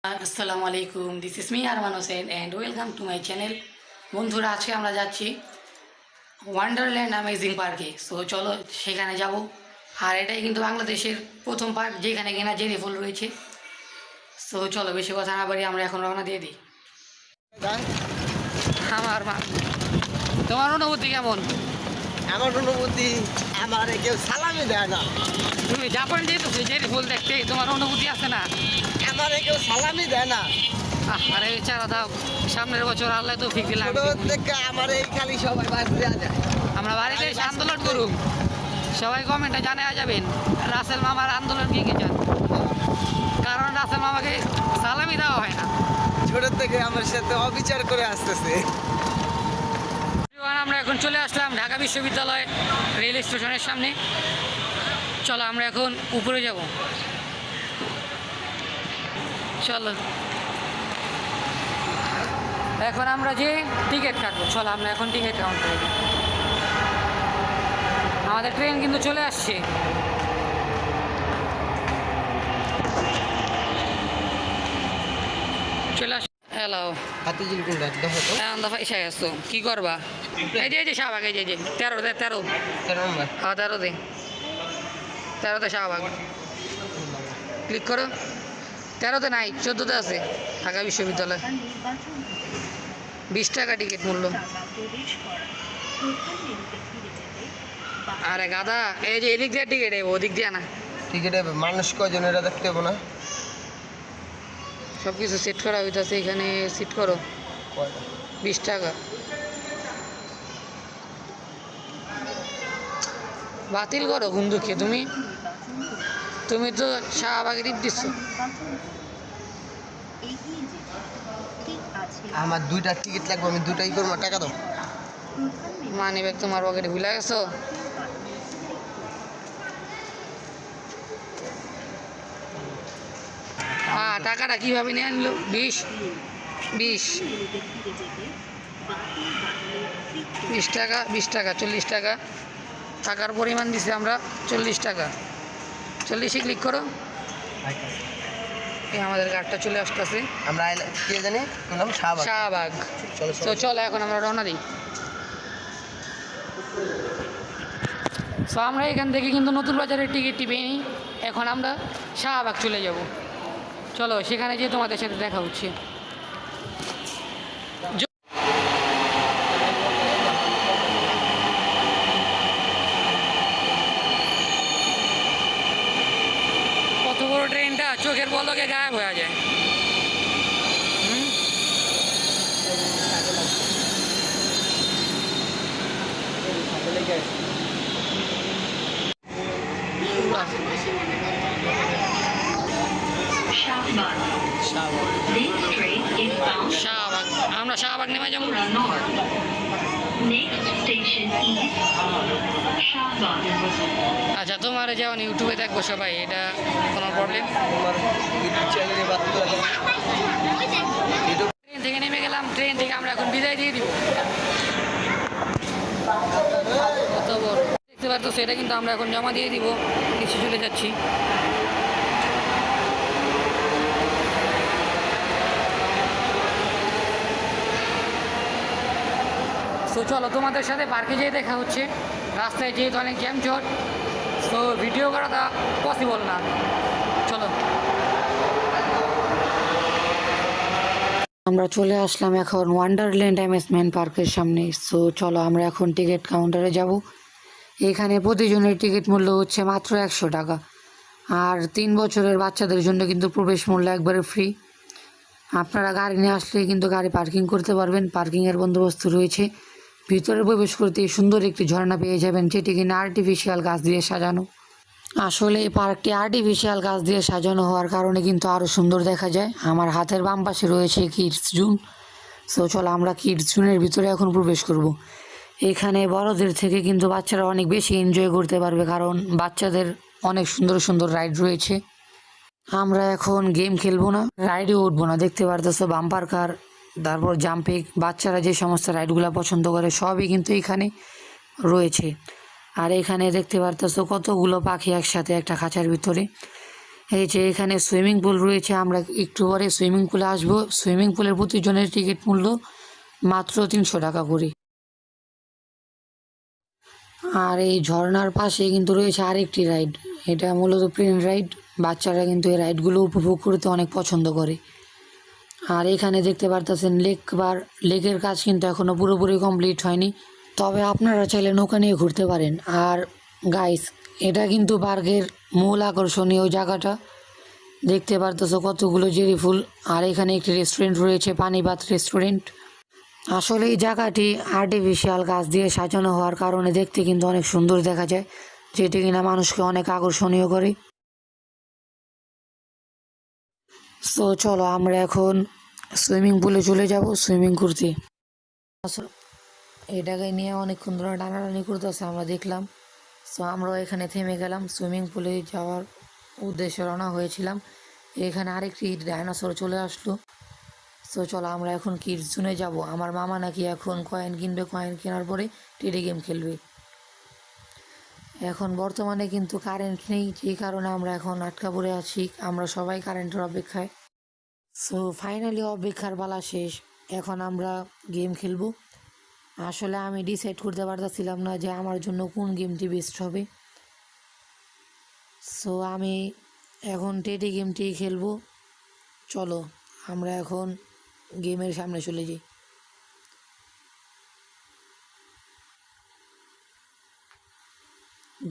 আসসালামু আলাইকুম, this is me Arman Hossain and welcome to my channel. বন্ধুরা, আজকে আমরা যাচ্ছি ওয়ান্ডারল্যান্ড অ্যামেজিং পার্কে। সো চলো সেখানে যাব। আর এটাই কিন্তু বাংলাদেশের প্রথম পার্ক যেখানে কিনা জেরি ফুল রয়েছে। সো চলো বেশি কথা না বাড়ি আমরা এখন রওনা দিয়ে দিই। আমার মা, তোমার অনুভূতি কেমন? আমার অনুভূতি, আমার কেউ সালামি দেয় না। তুমি জাপান যেহেতু জেরি ফুল দেখতে, তোমার অনুভূতি আছে না? আমার কেউ সালামি দেয় না। আরে চারা দাও, সামনের বছর আল্লাহ তো ফিক দিলাম। আমার এই খালি সবাই বাড়ি দেওয়া যায়। আমরা বাড়িতে এসে আন্দোলন করুক, সবাই কমেন্টে জানিয়ে যাবেন রাসেল মামার আন্দোলন কি কি চান, কারণ রাসেল মামাকে সালামি দেওয়া হয় না। ছোট থেকে আমার সাথে অবিচার করে আসতেছে। আমরা এখন চলে আসলাম ঢাকা বিশ্ববিদ্যালয় রেল স্টেশনের সামনে। চলো আমরা এখন উপরে যাব। চলো এখন আমরা যে টিকিট কাটবো, চলো আমরা এখন টিকিট কাউন্টারে যাই। আমাদের ট্রেন কিন্তু চলে আসছে। চলে আস। হ্যালো, হাতিঝিল কোনটা দেখো তো। এখন দফা এসে আসছো, কি করবা? এই যে শাহবাগ, এই যে 13 তেরো নম্বর। হ্যাঁ 13তে শাহবাগ ক্লিক করো। 13তে নাই, 14তে আছে ঢাকা বিশ্ববিদ্যালয়। 20 টাকা টিকিট মূল্য। আরে গাদা, এই যে এদিক দিয়ে টিকিট, ওদিক দিয়ে না। টিকিটে মানুষ কয়জন এটা দেখতে পাবো না। সব কিছু সেট করা হইতেছে, এখানে সিট করো। 20 টাকা বাতিল করো। ঘুম দুঃখে তুমি তো শাহবাগে টিপ দিচ্ছ। আমার 2টা টিকিট লাগবে, আমি 2টাই করবো। টাকা দাও। মানি ব্যাগ তোমার পকেটে ভুলে গেছো? হ্যাঁ, টাকাটা কীভাবে নিয়ে আনলো? 20 টাকা, 20 টাকা, 40 টাকা। টাকার পরিমাণ দিছি আমরা 40 টাকা। 40-এ ক্লিক করো। আমাদের গাড়িটা চলে আসতেছে। আমরা কে জানি নাম? শাহবাগ। তো চলো এখন আমরা রওনা দিই। সো আমরা এখান থেকে কিন্তু নতুন বাজারের টিকিটটি পেয়ে নিই। এখন আমরা শাহবাগ চলে যাব। চলো সেখানে যেয়ে তোমাদের সাথে দেখা হচ্ছে। কত বড় ট্রেনটা চোখের পলকে গায়েব হয়ে যায়। শাহবাগ, আমরা শাহবাগ নেমে যাবো। আচ্ছা, তোমার যেমন ইউটিউবে দেখবো সবাই, এটা কোনো প্রবলেম? ট্রেন থেকে নেমে গেলাম, ট্রেন থেকে আমরা এখন বিদায় দিয়ে দিব। কত বড় দেখতে পাচ্ছ, সেটা কিন্তু আমরা এখন জমা দিয়ে দিব। কিছু চলে যাচ্ছি। সো চলো তোমাদের সাথে পার্কে যেয়ে দেখা হচ্ছে। রাস্তায় যেহেতু অনেক জ্যামজট, সো ভিডিও করাটা পসিবল না। চলো আমরা চলে আসলাম এখন ওয়ান্ডারল্যান্ড অ্যামেজমেন্ট পার্কের সামনে। সো চলো আমরা এখন টিকিট কাউন্টারে যাব। এখানে প্রতিজনের টিকিট মূল্য হচ্ছে মাত্র 100 টাকা। আর 3 বছরের বাচ্চাদের জন্য কিন্তু প্রবেশ মূল্য একবারে ফ্রি। আপনারা গাড়ি নিয়ে আসলে কিন্তু গাড়ি পার্কিং করতে পারবেন, পার্কিংয়ের বন্দোবস্ত রয়েছে। ভিতরে প্রবেশ করতে সুন্দর একটি ঝর্ণা পেয়ে যাবেন, যেটি কিনা আর্টিফিশিয়াল গাছ দিয়ে সাজানো। আসলে এই পার্কটি আর্টিফিশিয়াল গাছ দিয়ে সাজানো হওয়ার কারণে কিন্তু আরও সুন্দর দেখা যায়। আমার হাতের বাম পাশে রয়েছে কিডস জোন। সো চলো আমরা কিডস জোনের ভিতরে এখন প্রবেশ করব। এখানে বড়দের থেকে কিন্তু বাচ্চারা অনেক বেশি এনজয় করতে পারবে, কারণ বাচ্চাদের অনেক সুন্দর সুন্দর রাইড রয়েছে। আমরা এখন গেম খেলবো না, রাইডে উঠবো না। দেখতে পারতেছো বাম্পার কার, তারপর জাম্পিং, বাচ্চারা যে সমস্ত রাইডগুলো পছন্দ করে সবই কিন্তু এখানে রয়েছে। আর এখানে দেখতে পারতেছো কতগুলো পাখি একসাথে একটা খাঁচার ভিতরে। এই যে এখানে সুইমিং পুল রয়েছে, আমরা একটু পরে সুইমিং পুলে আসবো। সুইমিং পুলের প্রতিজনের টিকিট মূল্য মাত্র 300 টাকা করে। আর এই ঝর্ণার পাশে কিন্তু রয়েছে আরেকটি রাইড, এটা মূলত প্লেন রাইড। বাচ্চারা কিন্তু এই রাইডগুলো উপভোগ করতে অনেক পছন্দ করে। আর এখানে দেখতে পারতেছেন লেকের কাজ কিন্তু এখনও পুরোপুরি কমপ্লিট হয়নি, তবে আপনারা চাইলে নৌকা নিয়ে ঘুরতে পারেন। আর গাইস, এটা কিন্তু পার্কের মূল আকর্ষণীয় জায়গাটা, দেখতে পারতেছো কতগুলো জেরি ফুল। আর এখানে একটি রেস্টুরেন্ট রয়েছে, পানিবাত রেস্টুরেন্ট। আসলে এই জায়গাটি আর্টিফিশিয়াল গাছ দিয়ে সাজানো হওয়ার কারণে দেখতে কিন্তু অনেক সুন্দর দেখা যায়, যেটি কিনা মানুষকে অনেক আকর্ষণীয় করে। সো চলো আমরা এখন সুইমিং পুলে চলে যাব সুইমিং করতে। এটাকে নিয়ে অনেকক্ষণ ধরে টানাটানি করতেছে, আমরা দেখলাম। সো আমরা এখানে থেমে গেলাম, সুইমিং পুলে যাওয়ার উদ্দেশ্যে রওনা হয়েছিলাম। এখানে আরেকটি ডাইনোসর চলে আসলো। সো চলো আমরা এখন কিডস জোনে যাব। আমার মামা নাকি এখন কয়েন কিনবে, কয়েন কেনার পরে টেডি গেম খেলবে। এখন বর্তমানে কিন্তু কারেন্ট নেই, যেই কারণে আমরা এখন আটকা পড়ে আছি, আমরা সবাই কারেন্টের অপেক্ষায়। সো ফাইনালি অপেক্ষার পালা শেষ, এখন আমরা গেম খেলবো। আসলে আমি ডিসাইড করতে পারতেছিলাম না যে আমার জন্য কোন গেমটি বেস্ট হবে। সো আমি এখন টেডি গেমটি খেলবো। চলো আমরা এখন গেমের সামনে চলে যাই।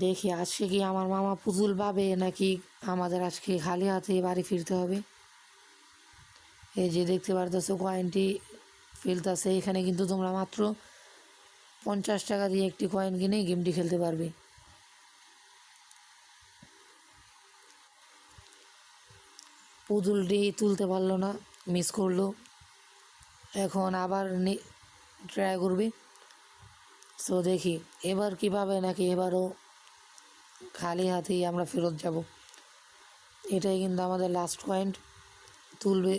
দেখি আজকে কি আমার মামা পুতুল পাবে, নাকি আমাদের আজকে খালি হাতে বাড়ি ফিরতে হবে। এই যে দেখতে পারতেছো কয়েনটি ফেলতেছে, এখানে কিন্তু তোমরা মাত্র 50 টাকা দিয়ে একটি কয়েন কিনে গেমটি খেলতে পারবে। পুতুলটি তুলতে পারলো না, মিস করলো। এখন আবার ট্রাই করবে। সো দেখি এবার কী পাবে, নাকি এবারও খালি হাতেই আমরা ফেরত যাব। এটাই কিন্তু আমাদের লাস্ট পয়েন্ট। তুলবে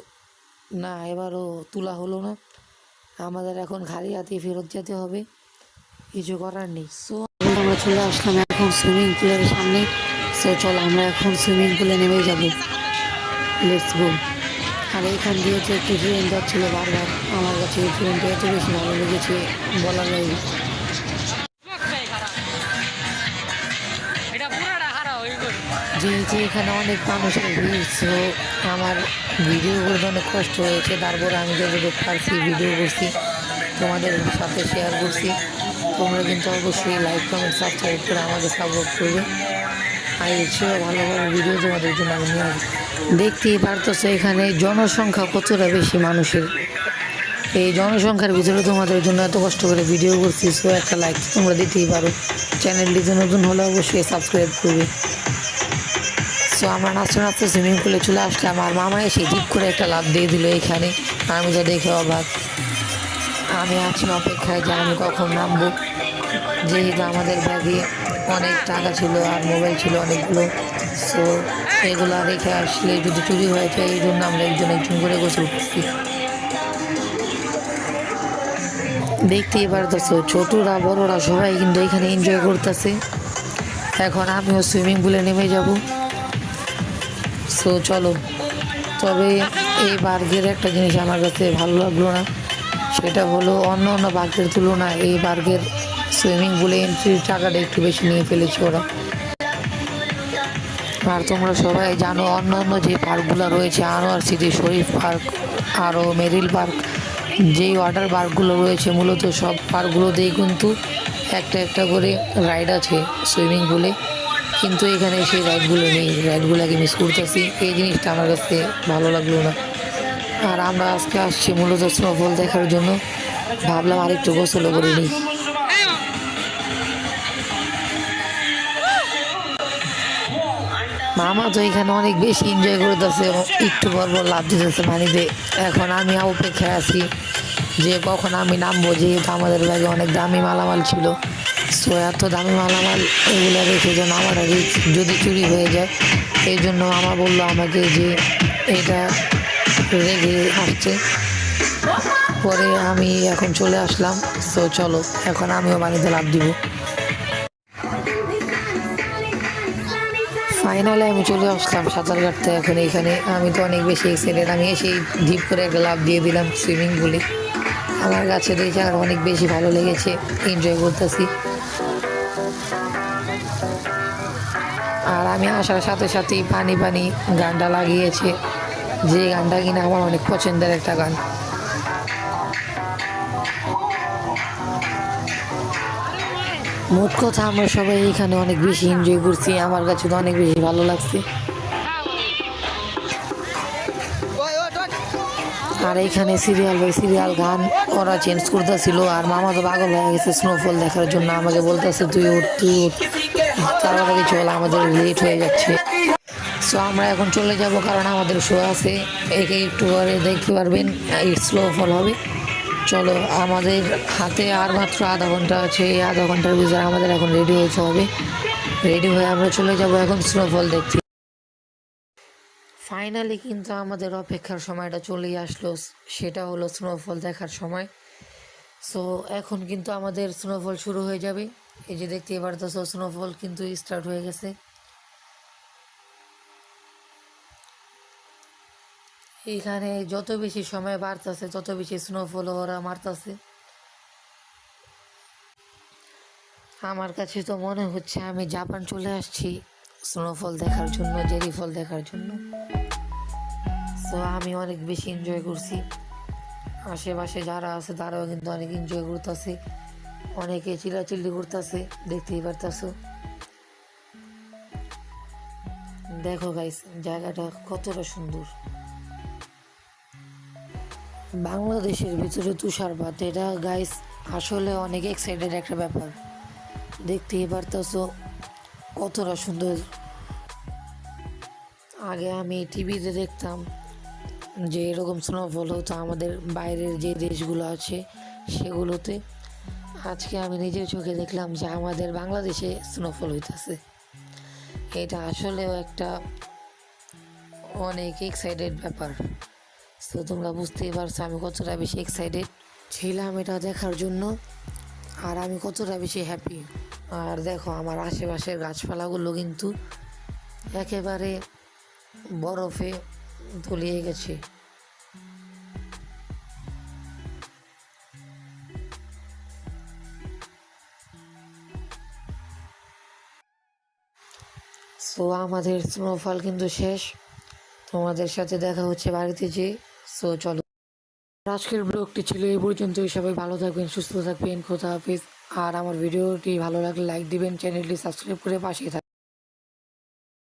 না, এবারও তোলা হলো না। আমাদের এখন খালি হাতেই ফেরত যেতে হবে, কিছু করার নেই। সো আমরা চলে আসলাম এখন সুইমিং পুলের সামনে। সো চলো আমরা এখন সুইমিং পুলে নেমে যাব, লেটস গো। আর এইখান দিয়ে তো একটি ট্রেন যাচ্ছিলো বারবার, আমার কাছে এই ট্রেনটা এত বেশি ভালো লেগেছে বলার বাইরে। যেহেতু এখানে অনেক মানুষের ভিড়, সো আমার ভিডিও করতে অনেক কষ্ট হয়েছে, তারপরে আমি যতটুকু পারছি ভিডিও করছি, তোমাদের সাথে শেয়ার করছি। তোমরা কিন্তু অবশ্যই লাইক কমেন্ট সাবস্ক্রাইব করে আমাকে সাপোর্ট করবে। আর এর চেয়েও ভালো ভালো ভিডিও তোমাদের জন্য আমি নিয়ে আসবো। দেখতেই পারতেছো এখানে জনসংখ্যা কতটা বেশি মানুষের, এই জনসংখ্যার ভিতরে তোমাদের জন্য এত কষ্ট করে ভিডিও করছি। সো একটা লাইক তোমরা দিতেই পারো, চ্যানেলটিতে নতুন হলে অবশ্যই সাবস্ক্রাইব করবে। সো আমরা নাচতে নাচতে সুইমিং পুলে চলে আসলাম, আর মামা এসে ঠিক করে একটা লাফ দিয়ে দিল এখানে। আমি তো দেখে অবাক, আমি আছি অপেক্ষায় যে আমি কখন নামবো। যেহেতু আমাদের ব্যাগে অনেক টাকা ছিল আর মোবাইল ছিল অনেকগুলো, সো এগুলো রেখে আসলে যদি চুরি হয়ে যায়, এই জন্য আমরা একজন একজন করে গোসল করছি। দেখতেই পারতেছো ছোটরা বড়রা সবাই কিন্তু এখানে এনজয় করতেছে। এখন আমিও সুইমিং পুলে নেমে যাব। সো চলো, তবে এই পার্কের একটা জিনিস আমার কাছে ভালো লাগলো না, সেটা হলো অন্য অন্য পার্কের তুলনায় এই পার্কের সুইমিং পুলে এন্ট্রির টাকাটা একটু বেশি নিয়ে ফেলেছে ওরা। আর তোমরা সবাই জানো অন্য অন্য যে পার্কগুলো রয়েছে, আনোয়ার সিটি, শরীফ পার্ক, আরও মেরিল পার্ক, যেই ওয়াটার পার্কগুলো রয়েছে, মূলত সব পার্কগুলোতেই কিন্তু একটা একটা করে রাইড আছে সুইমিং পুলে, কিন্তু এখানে সেই রাইডগুলো নেই। রাইডগুলোকে মিস করতেছি, এই জিনিসটা আমার কাছে ভালো লাগলো না। আর আমরা আজকে আসছি মূলত স্নোফল দেখার জন্য, ভাবলাম আরেকটু গোসলও করে নিই। মামা তো এখানে অনেক বেশি এনজয় করতেছে, একটু পর পর লাভ দিতেছে পানিতে। এখন আমি অপেক্ষায় আছি যে কখন আমি নামবো, যেহেতু আমাদের ব্যাগে অনেক দামি মালামাল ছিল। সো এত দামি মালামাল এগুলো রেখে যেন আমার যদি চুরি হয়ে যায়, এই জন্য মামা বললো আমাকে যে এটা রেখে আসছে। পরে আমি এখন চলে আসলাম। সো চলো এখন আমিও পানিতে লাভ দিব। ফাইনালি আমি চলে আসলাম সাঁতার কাটতে। এখন এখানে আমি তো অনেক বেশি এক্সাইটেড। আমি এসেই ডিপ করে একটা লাফ দিয়ে দিলাম সুইমিং পুলে। আমার কাছে তো এই জায়গাটা অনেক বেশি ভালো লেগেছে, এনজয় করতেছি। আর আমি আসার সাথে সাথেই পানি পানি গানটা লাগিয়েছে, যে গানটা কিনা আমার অনেক পছন্দের একটা গান। মোট কথা আমরা সবাই এখানে অনেক বেশি এনজয় করছি, আমার কাছে তো অনেক বেশি ভালো লাগছে। আর এইখানে সিরিয়াল বাই সিরিয়াল গান ওরা চেঞ্জ করতেছিল। আর মামা তো পাগল হয়ে গেছে স্নোফল দেখার জন্য, আমাকে বলতেছে তুই উঠ তুই উঠ, তাড়াতাড়ি চল আমাদের লেট হয়ে যাচ্ছে। সো আমরা এখন চলে যাব, কারণ আমাদের শো আছে, একে একটু পরে দেখতে পারবেন স্নোফল হবে। চলো, আমাদের হাতে আর মাত্র আধা ঘন্টা আছে, এই আধা ঘন্টার ভিতরে আমাদের এখন রেডি হতে হবে। রেডি হয়ে আমরা চলে যাব এখন স্নোফল দেখতে। ফাইনালি কিন্তু আমাদের অপেক্ষার সময়টা চলেই আসলো, সেটা হলো স্নোফল দেখার সময়। সো এখন কিন্তু আমাদের স্নোফল শুরু হয়ে যাবে। এই যে দেখতে পারতেছো স্নোফল কিন্তু স্টার্ট হয়ে গেছে। এইখানে যত বেশি সময় বাড়তেছে তত বেশি স্নোফল ওরা মারতেছে। আমার কাছে তো মনে হচ্ছে আমি জাপান চলে আসছি স্নোফল দেখার জন্য, জেরি ফল দেখার জন্য। সো আমি অনেক বেশি এনজয় করছি। আশেপাশে যারা আছে তারাও কিন্তু অনেক এনজয় করতেছে, অনেকে চিল্লাচিল্লি করতেছে, দেখতেই পারতেছো। দেখো গাইস, জায়গাটা কতটা সুন্দর। বাংলাদেশের ভিতরে তুষারপাত, এটা গাইস আসলে অনেক এক্সাইটেড একটা ব্যাপার। দেখতেই পারতেছো কতটা সুন্দর। আগে আমি টিভিতে দেখতাম যে এরকম স্নোফল হতো আমাদের বাইরের যে দেশগুলো আছে সেগুলোতে। আজকে আমি নিজের চোখে দেখলাম যে আমাদের বাংলাদেশে স্নোফল হইতেছে। এটা আসলেও একটা অনেক এক্সাইটেড ব্যাপার। তো তোমরা বুঝতেই পারছো আমি কতটা বেশি এক্সাইটেড ছিলাম এটা দেখার জন্য, আর আমি কতটা বেশি হ্যাপি। আর দেখো আমার আশেপাশের গাছপালাগুলো কিন্তু একেবারে বরফে তলিয়ে গেছে। সো আমাদের স্নোফল কিন্তু শেষ, তোমাদের সাথে দেখা হচ্ছে বাড়িতে যেয়ে। সো চলো, আজকের ব্লগটি ছিল এই পর্যন্তই। সবাই ভালো থাকবেন, সুস্থ থাকবেন, খোদা হাফিজ। আর আমার ভিডিওটি ভালো লাগলে লাইক দিবেন, চ্যানেলটি সাবস্ক্রাইব করে পাশে থাকবেন।